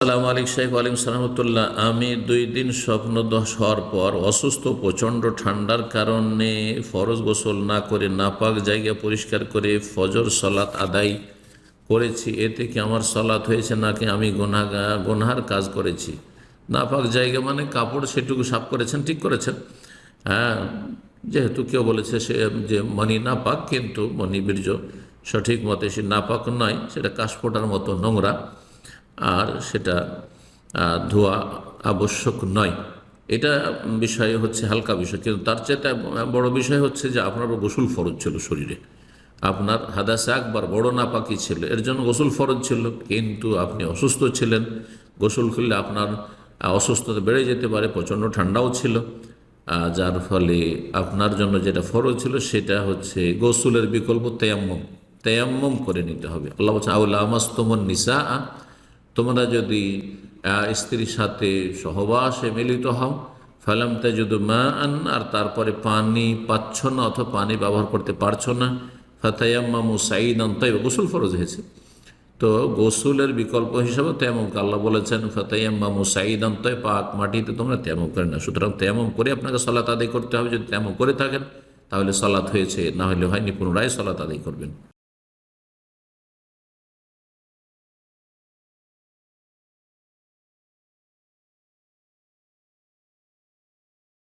আসসালামু আলাইকুম শাইখ ওয়ালাইকুম সালামতুল্লাহ। আমি 2 দিন স্বপ্নদোষ হওয়ার পর অসুস্থ, প্রচণ্ড ঠান্ডার কারণে ফরজ গোসল না করে নাপাক জায়গা পরিষ্কার করে ফজর সলাত আদায় করেছি। এতে কি আমার সলাত হয়েছে নাকি আমি গুনহার কাজ করেছি? নাপাক জায়গা মানে কাপড়, সেটুকু সাফ করেছেন, ঠিক করেছেন। হ্যাঁ, যেহেতু কেউ বলেছে সে যে মনি নাপাক, কিন্তু মনি বীর্য সঠিক মতে সে নাপাক নয়, সেটা কাশফোঁটার মতো নোংরা, আর সেটা ধোয়া আবশ্যক নয়। এটা বিষয় হচ্ছে হালকা বিষয়, কিন্তু তার চেয়ে বড় বিষয় হচ্ছে যে আপনার গোসল ফরজ ছিল শরীরে, আপনার হাদাসে আকবার বড় নাপাকি ছিল, এর জন্য গোসল ফরজ ছিল, কিন্তু আপনি অসুস্থ ছিলেন। গোসল করলে আপনার অসুস্থতা বেড়ে যেতে পারে, প্রচণ্ড ঠান্ডাও ছিল, যার ফলে আপনার জন্য যেটা ফরজ ছিল সেটা হচ্ছে গোসলের বিকল্প তেয়াম্মম। তেয়াম্মম করে নিতে হবে। আল্লাহ বলছেন আউলা আমাস্তমন নিসা, তোমরা যদি স্ত্রীর সাথে সহবাসে মিলিত হও, ফালাম তাজিদু মাআন, আর তারপরে পানি পাচ্ছ না অথবা পানি ব্যবহার করতে পারছো না, ফাতায়াম্মামু সাঈদান তাইয়্যিবা, গোসল ফরজ হয়েছে। তো গোসলের বিকল্প হিসাবে তেয়াম্মুমকে আল্লাহ বলেছেন ফাতায়াম্মামু সাঈদান তাইয়্যিবা, পাক মাটিতে তোমরা তেয়াম্মুম করে না। সুতরাং তেয়াম্মুম করে আপনাকে সালাত আদায় করতে হবে। যদি তেয়াম্মুম করে থাকেন তাহলে সালাত হয়েছে, না হলে হয়নি, পুনরায় সালাত আদায় করবেন।